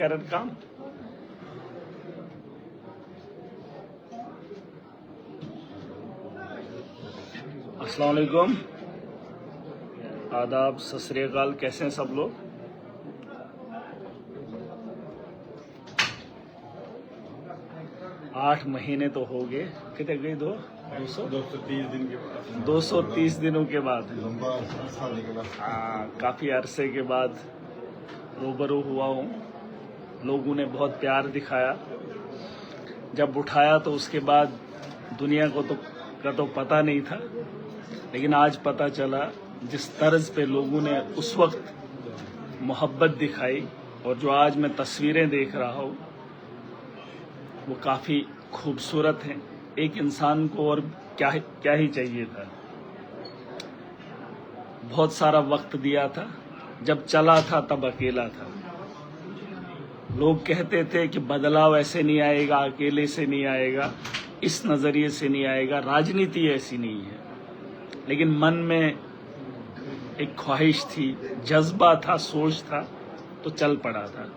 करण काम अस्सलाम वालेकुम, आदाब, सत श्री अकाल। कैसे हैं सब लोग? आठ महीने तो हो गए। कितने गए? 230 दिन के बाद 230 दिनों के बाद लंबा अरसा निकला। काफी अरसे के बाद रूबरू हुआ हूँ। लोगों ने बहुत प्यार दिखाया। जब उठाया तो उसके बाद दुनिया को तो पता नहीं था, लेकिन आज पता चला जिस तर्ज पे लोगों ने उस वक्त मोहब्बत दिखाई और जो आज मैं तस्वीरें देख रहा हूँ वो काफ़ी खूबसूरत हैं। एक इंसान को और क्या ही चाहिए था। बहुत सारा वक्त दिया था। जब चला था तब अकेला था। लोग कहते थे कि बदलाव ऐसे नहीं आएगा, अकेले से नहीं आएगा, इस नज़रिए से नहीं आएगा, राजनीति ऐसी नहीं है। लेकिन मन में एक ख्वाहिश थी, जज्बा था, सोच था, तो चल पड़ा था।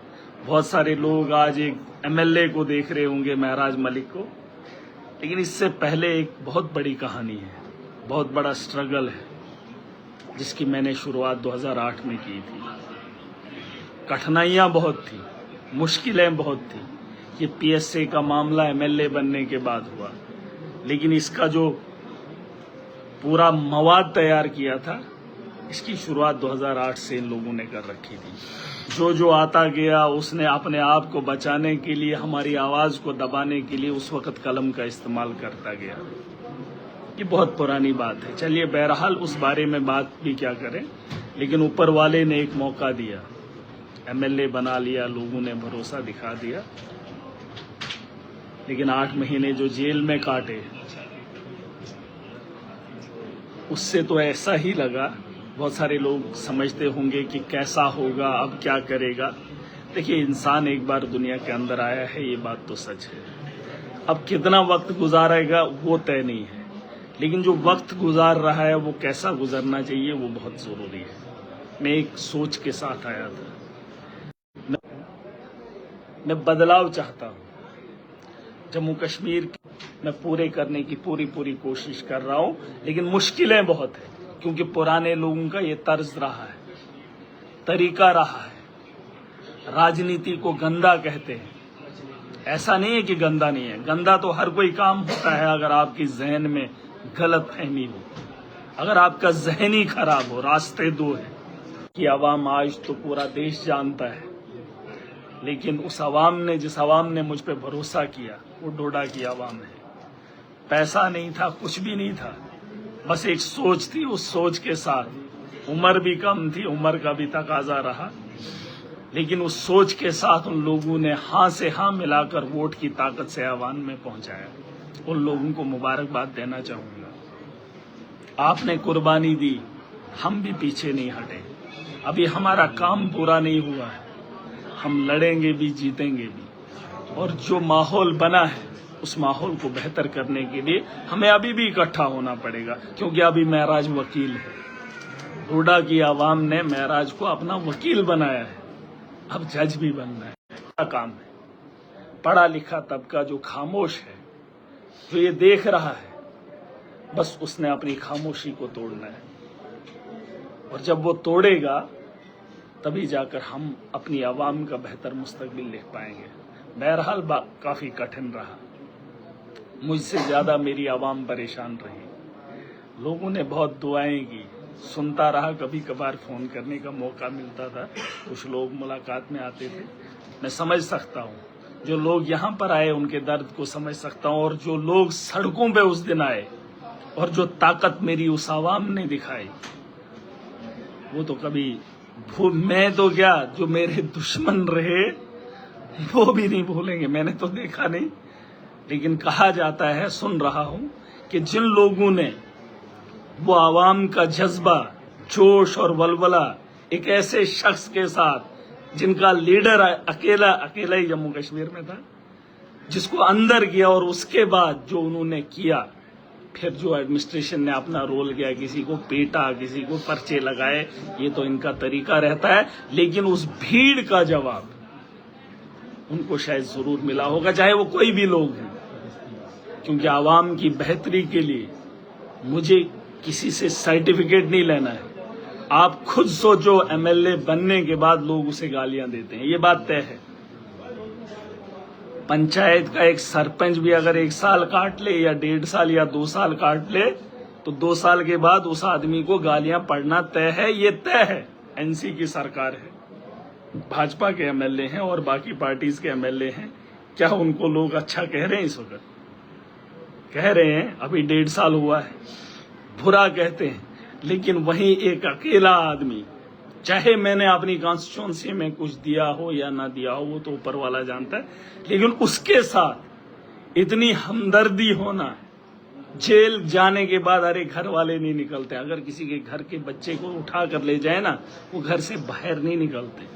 बहुत सारे लोग आज एक एमएलए को देख रहे होंगे, महराज मलिक को, लेकिन इससे पहले एक बहुत बड़ी कहानी है, बहुत बड़ा स्ट्रगल है, जिसकी मैंने शुरुआत 2008 में की थी। कठिनाइयाँ बहुत थी, मुश्किलें बहुत थी। ये पीएसए का मामला एमएलए बनने के बाद हुआ, लेकिन इसका जो पूरा मवाद तैयार किया था, इसकी शुरुआत 2008 से इन लोगों ने कर रखी थी। जो आता गया उसने अपने आप को बचाने के लिए, हमारी आवाज़ को दबाने के लिए उस वक्त कलम का इस्तेमाल करता गया। ये बहुत पुरानी बात है। चलिए, बहरहाल उस बारे में बात भी क्या करें, लेकिन ऊपर वाले ने एक मौका दिया, एमएलए बना लिया, लोगों ने भरोसा दिखा दिया। लेकिन 8 महीने जो जेल में काटे, उससे तो ऐसा ही लगा। बहुत सारे लोग समझते होंगे कि कैसा होगा, अब क्या करेगा। देखिए, इंसान एक बार दुनिया के अंदर आया है, ये बात तो सच है। अब कितना वक्त गुजारेगा वो तय नहीं है, लेकिन जो वक्त गुजार रहा है वो कैसा गुजरना चाहिए वो बहुत ज़रूरी है। मैं एक सोच के साथ आया था। मैं बदलाव चाहता हूँ। जम्मू कश्मीर में पूरे करने की पूरी कोशिश कर रहा हूँ, लेकिन मुश्किलें बहुत हैं, क्योंकि पुराने लोगों का ये तर्ज रहा है, तरीका रहा है। राजनीति को गंदा कहते हैं। ऐसा नहीं है कि गंदा नहीं है, गंदा तो हर कोई काम होता है अगर आपकी जहन में गलत फहमी हो, अगर आपका जहन ही खराब हो। रास्ते दो हैं कि अवाम आज तो पूरा देश जानता है, लेकिन उस अवाम ने, जिस अवाम ने मुझ पे भरोसा किया, वो डोडा की अवाम है। पैसा नहीं था, कुछ भी नहीं था, बस एक सोच थी। उस सोच के साथ उम्र भी कम थी, उम्र का भी तकाजा रहा, लेकिन उस सोच के साथ उन लोगों ने हाँ से हाँ मिलाकर वोट की ताकत से अवाम में पहुंचाया। उन लोगों को मुबारकबाद देना चाहूंगा। आपने कुर्बानी दी, हम भी पीछे नहीं हटे। अभी हमारा काम पूरा नहीं हुआ है, हम लड़ेंगे भी, जीतेंगे भी। और जो माहौल बना है, उस माहौल को बेहतर करने के लिए हमें अभी भी इकट्ठा होना पड़ेगा, क्योंकि अभी महराज वकील है। डोडा की आवाम ने महराज को अपना वकील बनाया है, अब जज भी बनना है। क्या काम है? पढ़ा लिखा तबका जो खामोश है, जो ये देख रहा है, बस उसने अपनी खामोशी को तोड़ना है। और जब वो तोड़ेगा, तभी जाकर हम अपनी आवाम का बेहतर मुस्तकबिल लिख पाएंगे। बहरहाल काफी कठिन रहा। मुझसे ज्यादा मेरी आवाम परेशान रही। लोगों ने बहुत दुआएं की, सुनता रहा। कभी कभार फोन करने का मौका मिलता था, कुछ लोग मुलाकात में आते थे। मैं समझ सकता हूँ, जो लोग यहाँ पर आए उनके दर्द को समझ सकता हूँ। और जो लोग सड़कों पे उस दिन आए और जो ताकत मेरी उस आवाम ने दिखाई, वो तो कभी मैं तो क्या, जो मेरे दुश्मन रहे वो भी नहीं भूलेंगे। मैंने तो देखा नहीं, लेकिन कहा जाता है, सुन रहा हूं, कि जिन लोगों ने वो आवाम का जज्बा, जोश और वलवला एक ऐसे शख्स के साथ, जिनका लीडर अकेला ही जम्मू कश्मीर में था, जिसको अंदर किया, और उसके बाद जो उन्होंने किया, फिर जो एडमिनिस्ट्रेशन ने अपना रोल किया, किसी को पीटा, किसी को पर्चे लगाए, ये तो इनका तरीका रहता है। लेकिन उस भीड़ का जवाब उनको शायद जरूर मिला होगा, चाहे वो कोई भी लोग हैं, क्योंकि आवाम की बेहतरी के लिए मुझे किसी से सर्टिफिकेट नहीं लेना है। आप खुद सोचो, एमएलए बनने के बाद लोग उसे गालियां देते हैं, ये बात तय है। पंचायत का एक सरपंच भी अगर 1 साल काट ले या 1.5 साल या 2 साल काट ले, तो 2 साल के बाद उस आदमी को गालियां पड़ना तय है, ये तय है। एनसी की सरकार है, भाजपा के एमएलए हैं और बाकी पार्टीज के एमएलए हैं। क्या उनको लोग अच्छा कह रहे हैं? इस वक्त कह रहे हैं, अभी 1.5 साल हुआ है, बुरा कहते हैं। लेकिन वहीं एक अकेला आदमी, चाहे मैंने अपनी कॉन्स्टिट्यूंसी में कुछ दिया हो या ना दिया हो, वो तो ऊपर वाला जानता है, लेकिन उसके साथ इतनी हमदर्दी होना, जेल जाने के बाद अरे घर वाले नहीं निकलते, अगर किसी के घर के बच्चे को उठा कर ले जाए ना, वो घर से बाहर नहीं निकलते।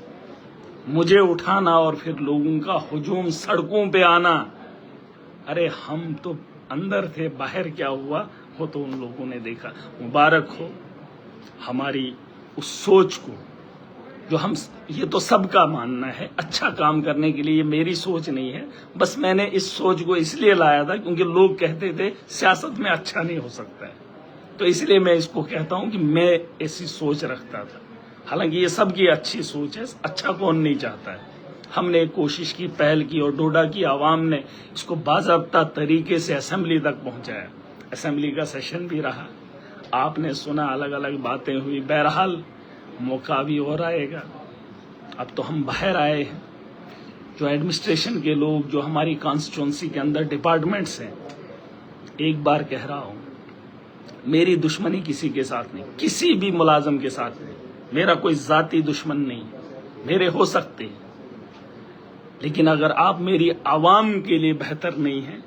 मुझे उठाना और फिर लोगों का हुजूम, सड़कों पे आना, अरे हम तो अंदर थे, बाहर क्या हुआ वो तो उन लोगों ने देखा। मुबारक हो हमारी उस सोच को, जो हम, ये तो सबका मानना है अच्छा काम करने के लिए, ये मेरी सोच नहीं है। बस मैंने इस सोच को इसलिए लाया था क्योंकि लोग कहते थे सियासत में अच्छा नहीं हो सकता है, तो इसलिए मैं इसको कहता हूं कि मैं ऐसी सोच रखता था। हालांकि ये सबकी अच्छी सोच है, अच्छा कौन नहीं चाहता है। हमने कोशिश की, पहल की, और डोडा की आवाम ने इसको बाज़ाब्ता तरीके से असेंबली तक पहुंचाया। असेंबली का सेशन भी रहा, आपने सुना, अलग अलग बातें हुई। बहरहाल मौका भी और आएगा। अब तो हम बाहर आए हैं, जो एडमिनिस्ट्रेशन के लोग, जो हमारी कॉन्स्टिट्यूंसी के अंदर डिपार्टमेंट्स हैं, एक बार कह रहा हूं, मेरी दुश्मनी किसी के साथ नहीं, किसी भी मुलाजम के साथ नहीं। मेरा कोई जाती दुश्मन नहीं, मेरे हो सकते हैं, लेकिन अगर आप मेरी आवाम के लिए बेहतर नहीं हैं,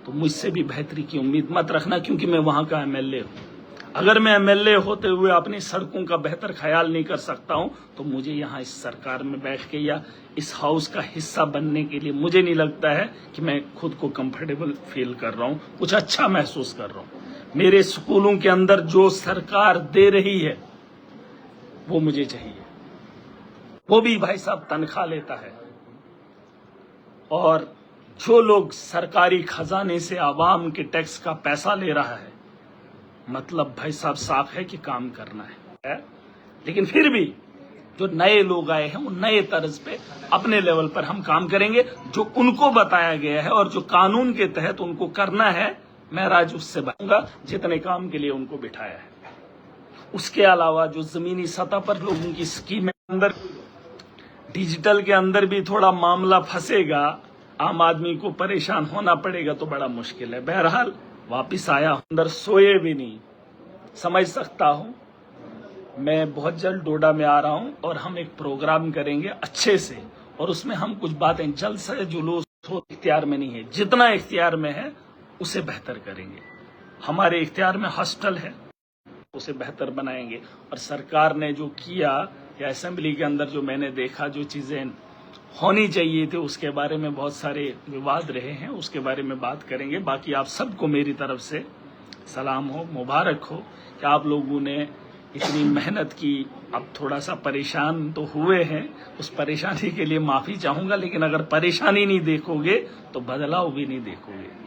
तो मुझसे भी बेहतरी की उम्मीद मत रखना, क्योंकि मैं वहां का एमएलए हूं। अगर मैं एमएलए होते हुए अपनी सड़कों का बेहतर ख्याल नहीं कर सकता हूं, तो मुझे यहाँ इस सरकार में बैठ के या इस हाउस का हिस्सा बनने के लिए मुझे नहीं लगता है कि मैं खुद को कंफर्टेबल फील कर रहा हूं, कुछ अच्छा महसूस कर रहा हूं। मेरे स्कूलों के अंदर जो सरकार दे रही है वो मुझे चाहिए। वो भी भाई साहब तनख्वाह लेता है, और जो लोग सरकारी खजाने से आवाम के टैक्स का पैसा ले रहा है, मतलब भाई साहब साफ है कि काम करना है। लेकिन फिर भी जो नए लोग आए हैं, वो नए तर्ज पे अपने लेवल पर हम काम करेंगे, जो उनको बताया गया है और जो कानून के तहत उनको करना है, मैं राज उससे बनूंगा जितने काम के लिए उनको बिठाया है। उसके अलावा जो जमीनी सतह पर लोगों की स्कीम अंदर, डिजिटल के अंदर भी थोड़ा मामला फंसेगा, आम आदमी को परेशान होना पड़ेगा, तो बड़ा मुश्किल है। बहरहाल वापिस आया, अंदर सोए भी नहीं, समझ सकता हूं। मैं बहुत जल्द डोडा में आ रहा हूं और हम एक प्रोग्राम करेंगे अच्छे से, और उसमें हम कुछ बातें जल्द से जुलूस हो, इख्तियार में नहीं है, जितना इख्तियार में है उसे बेहतर करेंगे। हमारे इख्तियार में हॉस्टल है, उसे बेहतर बनाएंगे। और सरकार ने जो किया, या असेंबली के अंदर जो मैंने देखा, जो चीजें होनी चाहिए थी, उसके बारे में बहुत सारे विवाद रहे हैं, उसके बारे में बात करेंगे। बाकी आप सबको मेरी तरफ से सलाम हो, मुबारक हो कि आप लोगों ने इतनी मेहनत की। अब थोड़ा सा परेशान तो हुए हैं, उस परेशानी के लिए माफी चाहूंगा, लेकिन अगर परेशानी नहीं देखोगे तो बदलाव भी नहीं देखोगे।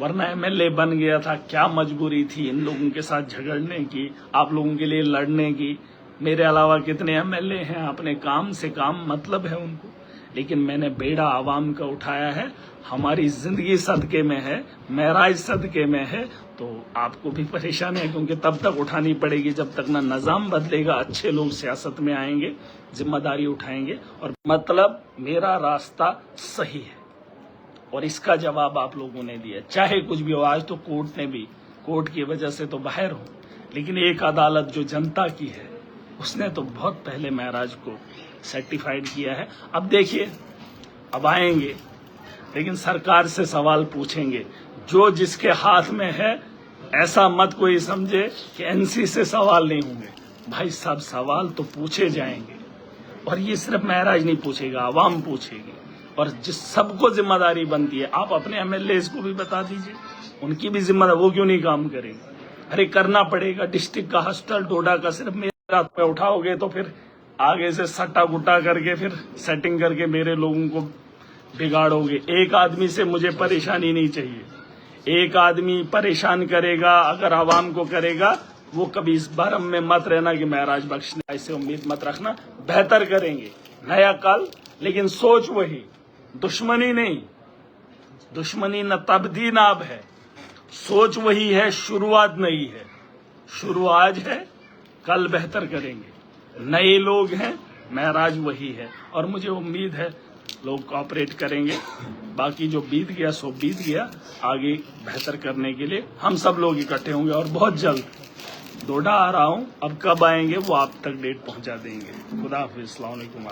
वरना एमएलए बन गया था, क्या मजबूरी थी इन लोगों के साथ झगड़ने की, आप लोगों के लिए लड़ने की। मेरे अलावा कितने एमएलए हैं, अपने काम से काम मतलब है उनको, लेकिन मैंने बेड़ा आवाम का उठाया है। हमारी जिंदगी सदके में है, महराज सदके में है, तो आपको भी परेशानी है, क्योंकि तब तक उठानी पड़ेगी जब तक ना निजाम बदलेगा, अच्छे लोग सियासत में आएंगे, जिम्मेदारी उठाएंगे। और मतलब मेरा रास्ता सही है, और इसका जवाब आप लोगों ने दिया, चाहे कुछ भी हो। आज तो कोर्ट ने भी, कोर्ट की वजह से तो बाहर हो, लेकिन एक अदालत जो जनता की है, उसने तो बहुत पहले महराज को सर्टिफाइड किया है। अब देखिए, अब आएंगे, लेकिन सरकार से सवाल पूछेंगे। जो जिसके हाथ में है, ऐसा मत कोई समझे कि एनसी से सवाल नहीं होंगे। भाई साहब, सवाल तो पूछे जाएंगे, और ये सिर्फ महराज नहीं पूछेगा, आवाम पूछेगी। और जिस सबको जिम्मेदारी बनती है, आप अपने एमएलए को भी बता दीजिए, उनकी भी जिम्मेदारी, वो क्यों नहीं काम करेंगे? अरे करना पड़ेगा। डिस्ट्रिक्ट का हॉस्टल डोडा का सिर्फ मेरा पे उठाओगे तो फिर आगे से सट्टा गुट्टा करके फिर सेटिंग करके मेरे लोगों को बिगाड़ोगे। एक आदमी से मुझे परेशानी नहीं चाहिए। एक आदमी परेशान करेगा, अगर आवाम को करेगा, वो कभी इस भरम में मत रहना कि महराज बख्श ने, ऐसे उम्मीद मत रखना। बेहतर करेंगे, नया कल, लेकिन सोच वही, दुश्मनी नहीं। दुश्मनी न तब्दी ना अब है, सोच वही है, शुरुआत नहीं है। शुरू आज है, कल बेहतर करेंगे। नए लोग हैं, महराज वही है, और मुझे उम्मीद है लोग कोऑपरेट करेंगे। बाकी जो बीत गया सो बीत गया, आगे बेहतर करने के लिए हम सब लोग इकट्ठे होंगे। और बहुत जल्द डोडा आ रहा हूं, अब कब आएंगे वो आप तक डेट पहुंचा देंगे। खुदा हाफिज़, अस्सलाम वालेकुम।